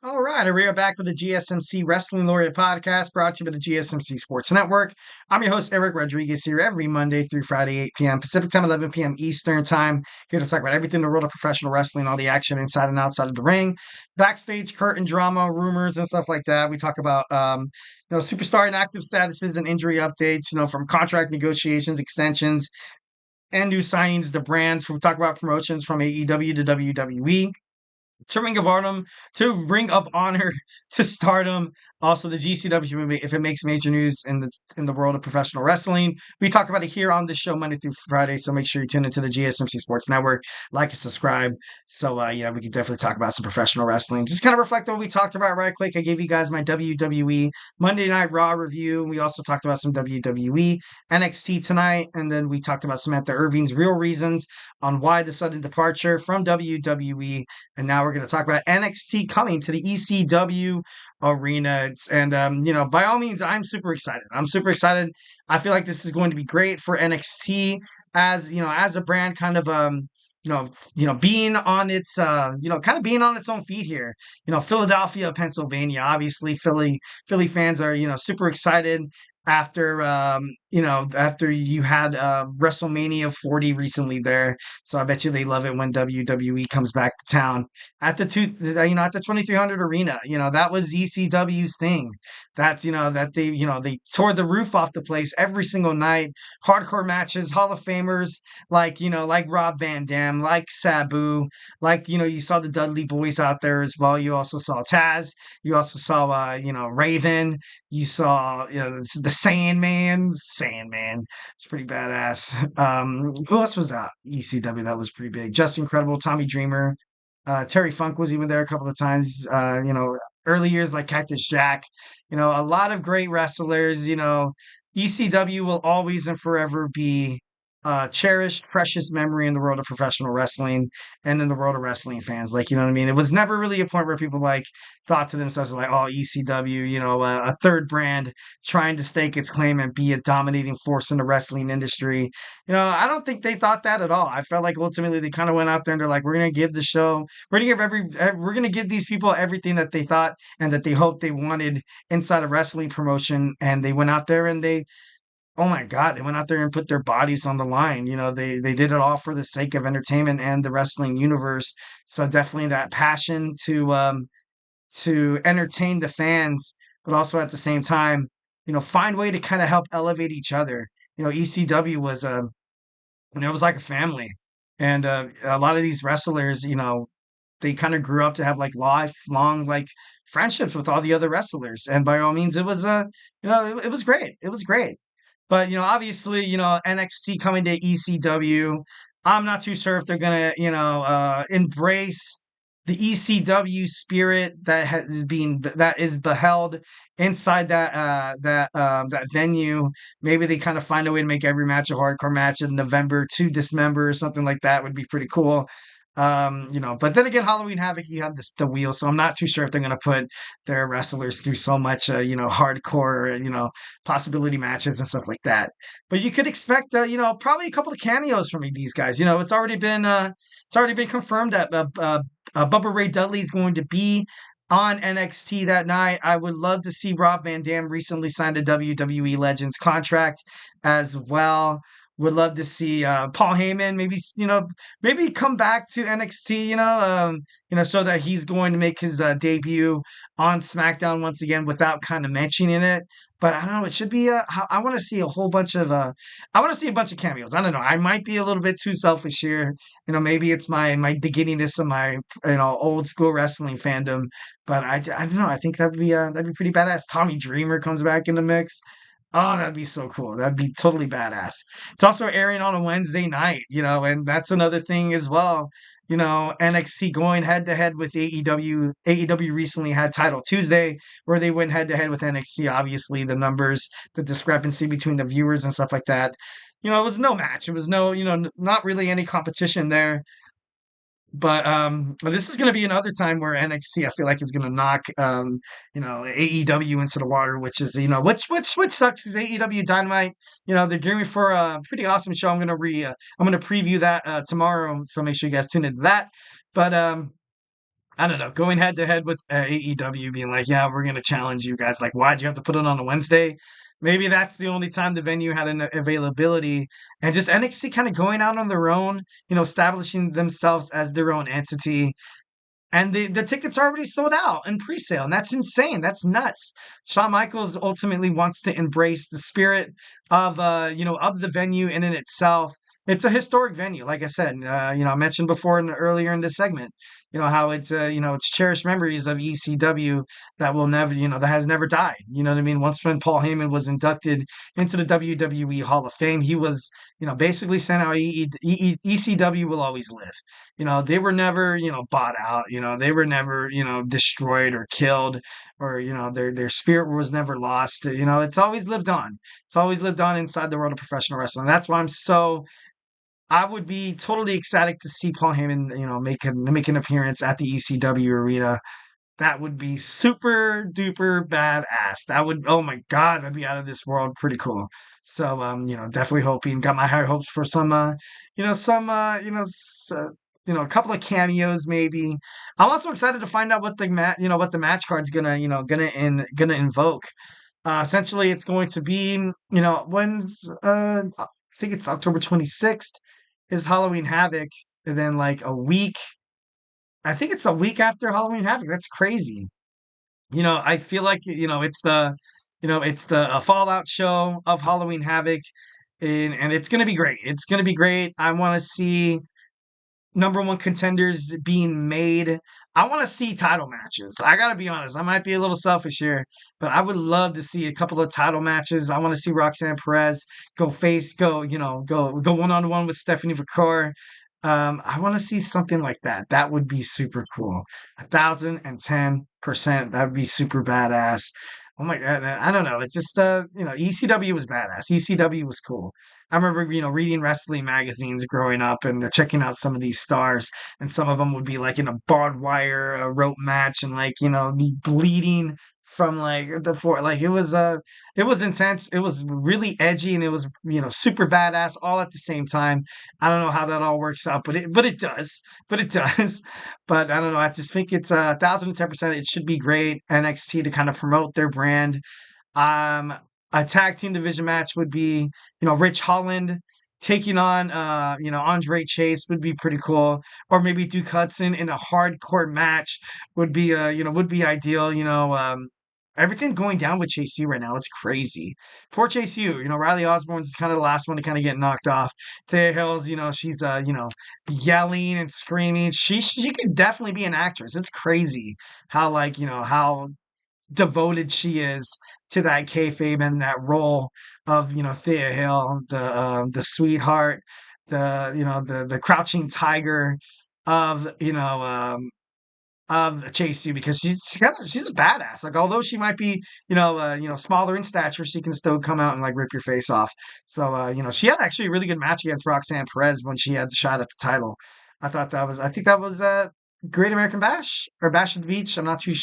All right, we are back with the GSMC Wrestling Laureate Podcast brought to you by the GSMC Sports Network. I'm your host, Eric Rodriguez, here every Monday through Friday, 8 p.m. Pacific Time, 11 p.m. Eastern Time. Here to talk about everything in the world of professional wrestling, all the action inside and outside of the ring, backstage curtain drama, rumors, and stuff like that. We talk about, superstar inactive statuses and injury updates, from contract negotiations, extensions, and new signings to brands. We talk about promotions from AEW to WWE to Ring of Honor to Stardom. Also, the GCW if it makes major news in the world of professional wrestling. We talk about it here on the show Monday through Friday. So make sure you tune into the GSMC Sports Network, like and subscribe. So we can definitely talk about some professional wrestling. Just kind of reflect on what we talked about right quick. I gave you guys my WWE Monday Night Raw review. We also talked about some WWE NXT tonight, and then we talked about Samantha Irving's real reasons on why the sudden departure from WWE. And now we're going to talk about NXT coming to the ECW arena. By all means, I'm super excited. I feel like this is going to be great for NXT as a brand, kind of being on its kind of being on its own feet here. Philadelphia, Pennsylvania. Obviously, Philly fans are super excited after you had WrestleMania 40 recently there. So I bet you they love it when WWE comes back to town at the 2300 arena. That was ECW's thing. That's that they tore the roof off the place every single night. Hardcore matches, Hall of Famers like Rob Van Dam, like Sabu, you saw the Dudley Boys out there as well. You also saw Taz. You also saw Raven. You saw the Sandman. It's pretty badass. Who else was out? ECW, that was pretty big. Just Incredible, Tommy Dreamer. Terry Funk was even there a couple of times. Early years like Cactus Jack. A lot of great wrestlers. ECW will always and forever be cherished, precious memory in the world of professional wrestling and in the world of wrestling fans. You know what I mean? It was never really a point where people thought to themselves like, oh, ECW, a third brand trying to stake its claim and be a dominating force in the wrestling industry. I don't think they thought that at all. I felt like ultimately they kind of went out there and they're like, we're going to give the show, we're going to give these people everything that they thought and that they hoped they wanted inside a wrestling promotion. And they went out there and oh my God, they went out there and put their bodies on the line. They did it all for the sake of entertainment and the wrestling universe. So definitely that passion to entertain the fans, but also at the same time, find way to kind of help elevate each other. ECW was it was like a family, and a lot of these wrestlers, they kind of grew up to have lifelong friendships with all the other wrestlers, and by all means, it was it was great. It was great. But obviously, NXT coming to ECW. I'm not too sure if they're gonna, embrace the ECW spirit that is beheld inside that venue. Maybe they kind of find a way to make every match a hardcore match in November to Dismember or something like that would be pretty cool. But then again, Halloween Havoc, you have the wheel, so I'm not too sure if they're going to put their wrestlers through so much, hardcore, possibility matches and stuff like that. But you could expect, probably a couple of cameos from these guys. It's already been confirmed that Bubba Ray Dudley is going to be on NXT that night. I would love to see Rob Van Dam recently signed a WWE Legends contract as well. Would love to see Paul Heyman maybe come back to NXT, so that he's going to make his debut on SmackDown once again without kind of mentioning it. But I don't know. It should be I want to see a whole bunch of I want to see a bunch of cameos. I don't know. I might be a little bit too selfish here. Maybe it's my beginningness of my old school wrestling fandom. But I don't know. I think that'd be pretty badass. Tommy Dreamer comes back in the mix. Oh, that'd be so cool. That'd be totally badass. It's also airing on a Wednesday night, and that's another thing as well. NXT going head to head with AEW. AEW recently had Title Tuesday where they went head to head with NXT. Obviously, the numbers, the discrepancy between the viewers and stuff like that. It was no match. It was no, not really any competition there. But this is going to be another time where NXT, I feel like, is going to knock AEW into the water, which is which sucks because AEW Dynamite, they're gearing for a pretty awesome show. I'm gonna preview that tomorrow, so make sure you guys tune into that. But I don't know, going head to head with AEW, being like, yeah, we're gonna challenge you guys. Like, why'd you have to put it on a Wednesday? Maybe that's the only time the venue had an availability, and just NXT kind of going out on their own, establishing themselves as their own entity. And the tickets are already sold out in pre-sale, and that's insane. That's nuts. Shawn Michaels ultimately wants to embrace the spirit of of the venue in and itself. It's a historic venue, like I said. I mentioned before earlier in this segment, how it's it's cherished memories of ECW that will never, that has never died. You know what I mean? Once when Paul Heyman was inducted into the WWE Hall of Fame, he was, basically saying how ECW will always live. They were never, bought out. They were never, destroyed or killed, or their spirit was never lost. It's always lived on. It's always lived on inside the world of professional wrestling. That's why I would be totally ecstatic to see Paul Heyman, make an appearance at the ECW arena. That would be super duper badass. That would, oh my God, that'd be out of this world. Pretty cool. So, definitely hoping, got my high hopes for some, some, a couple of cameos maybe. I'm also excited to find out what the match card's gonna invoke. Essentially, it's going to be, I think it's October 26th is Halloween Havoc, and then like a week. I think it's a week after Halloween Havoc. That's crazy. I feel like it's the a Fallout show of Halloween Havoc, and it's gonna be great. It's gonna be great. I want to see number one contenders being made. I want to see title matches. I gotta be honest. I might be a little selfish here, but I would love to see a couple of title matches. I want to see Roxanne Perez go one on one with Stephanie Vacore. I want to see something like that. That would be super cool. 1,010%. That would be super badass. Oh my God, man. I don't know. It's just, ECW was badass. ECW was cool. I remember, reading wrestling magazines growing up and checking out some of these stars, and some of them would be like in a barbed wire rope match, and like, me bleeding from like the floor. Like it was intense. It was really edgy, and it was, super badass all at the same time. I don't know how that all works out, but it does. But it does. But I don't know. I just think it's 1,010%. It should be great. NXT to kind of promote their brand. Um, a tag team division match would be, Rich Holland taking on, Andre Chase would be pretty cool. Or maybe Duke Hudson in a hardcore match would be ideal. Everything going down with Chase U right now, it's crazy. Poor Chase U, Riley Osborne's kind of the last one to kind of get knocked off. Thea Hills, she's, yelling and screaming. She could definitely be an actress. It's crazy how, like, how devoted she is to that kayfabe and that role of, Thea Hill, the sweetheart, the crouching tiger of, Chase U, because she's a badass. Like, although she might be, smaller in stature, she can still come out and like rip your face off. So, she had actually a really good match against Roxanne Perez when she had the shot at the title. I think that was Great American Bash or Bash at the Beach. I'm not too. I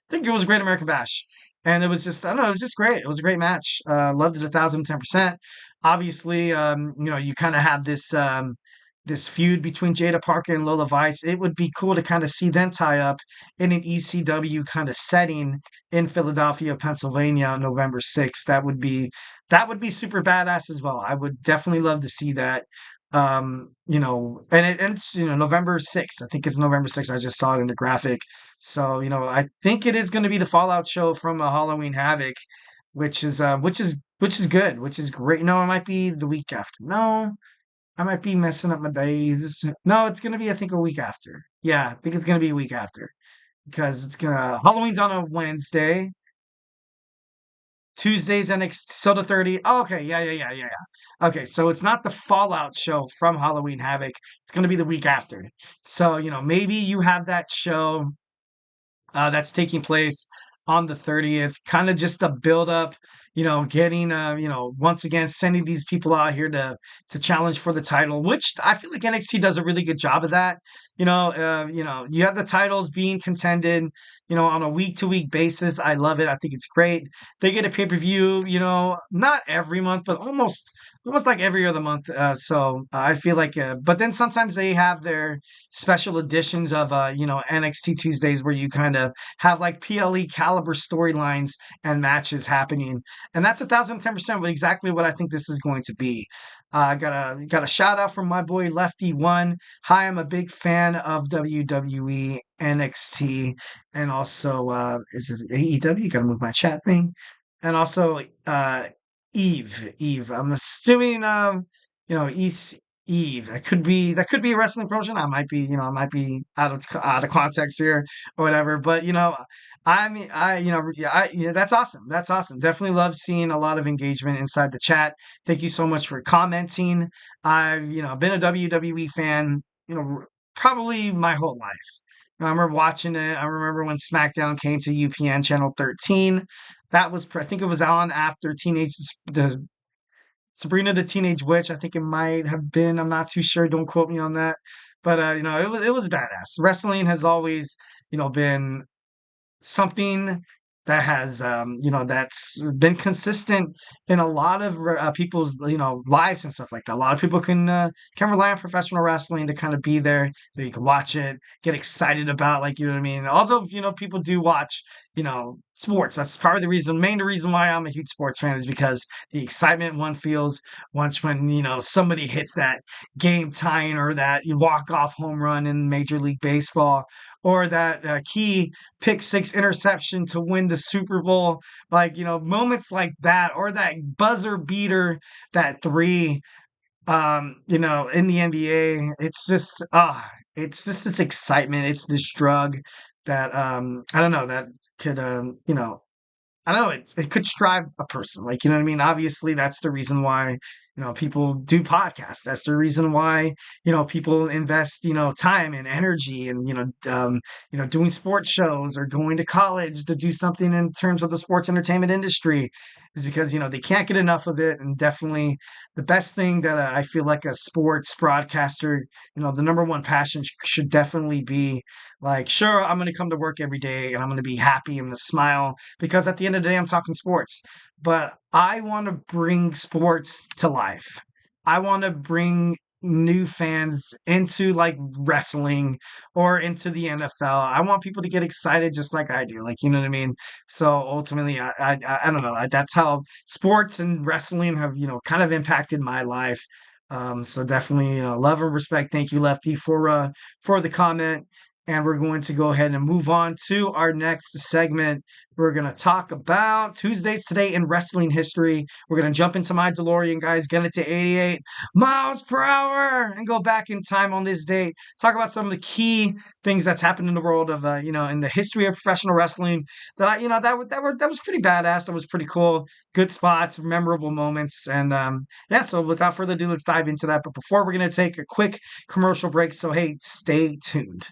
think it was Great American Bash, and it was just, I don't know, it was just great. It was a great match. Loved it 1,010%. Obviously, you kind of have this feud between Jada Parker and Lola Vice. It would be cool to kind of see them tie up in an ECW kind of setting in Philadelphia, Pennsylvania on November 6th. That would be super badass as well. I would definitely love to see that. And it's, November 6th. I think it's November 6th. I just saw it in the graphic. So, I think it is going to be the Fallout show from Halloween Havoc, which is good, which is great. No, it might be the week after. No, I might be messing up my days. No, it's gonna be, I think, a week after. Yeah, I think it's gonna be a week after, because Halloween's on a Wednesday. Tuesday's NXT, so the 30. Oh, okay, yeah. Okay, so it's not the Fallout show from Halloween Havoc. It's gonna be the week after. So, maybe you have that show that's taking place on the 30th, kind of just a build up. getting, once again, sending these people out here to challenge for the title, which I feel like NXT does a really good job of that. You have the titles being contended, on a week to week basis. I love it. I think it's great. They get a pay per view, not every month, but almost like every other month. So I feel like, but then sometimes they have their special editions of, NXT Tuesdays where you kind of have like PLE caliber storylines and matches happening, and that's 1,010% exactly what I think this is going to be. Got a shout out from my boy Lefty One. Hi, I'm a big fan of WWE NXT, and also is it AEW? Got to move my chat thing, and also Eve. I'm assuming East Eve. That could be a wrestling promotion. I might be out of context here or whatever. But I mean, yeah, that's awesome. That's awesome. Definitely love seeing a lot of engagement inside the chat. Thank you so much for commenting. I've been a WWE fan, probably my whole life. I remember watching it. I remember when SmackDown came to UPN channel 13. That was, I think it was on after the Sabrina the Teenage Witch. I think it might have been. I'm not too sure. Don't quote me on that. But it was badass. Wrestling has always, been something that has that's been consistent in a lot of people's lives and stuff like that. A lot of people can rely on professional wrestling to kind of be there, so you can watch it, get excited about, like, what I mean. Although people do watch sports. That's part of the main reason why I'm a huge sports fan, is because the excitement one feels once when somebody hits that game tying or that walk off home run in Major League Baseball, or that key pick six interception to win the Super Bowl, like moments like that, or that buzzer beater, that three, in the NBA. It's just this excitement. It's this drug that I don't know, that could I don't know, it could strive a person, like, you know what I mean? Obviously, that's the reason why, people do podcasts. That's the reason why, people invest, time and energy and, doing sports shows or going to college to do something in terms of the sports entertainment industry, is because, they can't get enough of it. And definitely the best thing that I feel like a sports broadcaster, the number one passion should definitely be, like, sure, I'm going to come to work every day and I'm going to be happy and to smile, because at the end of the day, I'm talking sports. But I want to bring sports to life. I want to bring new fans into, like, wrestling or into the NFL. I want people to get excited just like I do. Like, you know what I mean? So ultimately, I don't know. That's how sports and wrestling have, kind of impacted my life. So definitely, love and respect. Thank you, Lefty, for the comment. And we're going to go ahead and move on to our next segment. We're going to talk about Tuesdays today in wrestling history. We're going to jump into my DeLorean, guys, get it to 88 miles per hour and go back in time on this date. Talk about some of the key things that's happened in the world of, in the history of professional wrestling that that was pretty badass. That was pretty cool. Good spots, memorable moments. And yeah, so without further ado, let's dive into that. But before, we're going to take a quick commercial break. So, hey, stay tuned.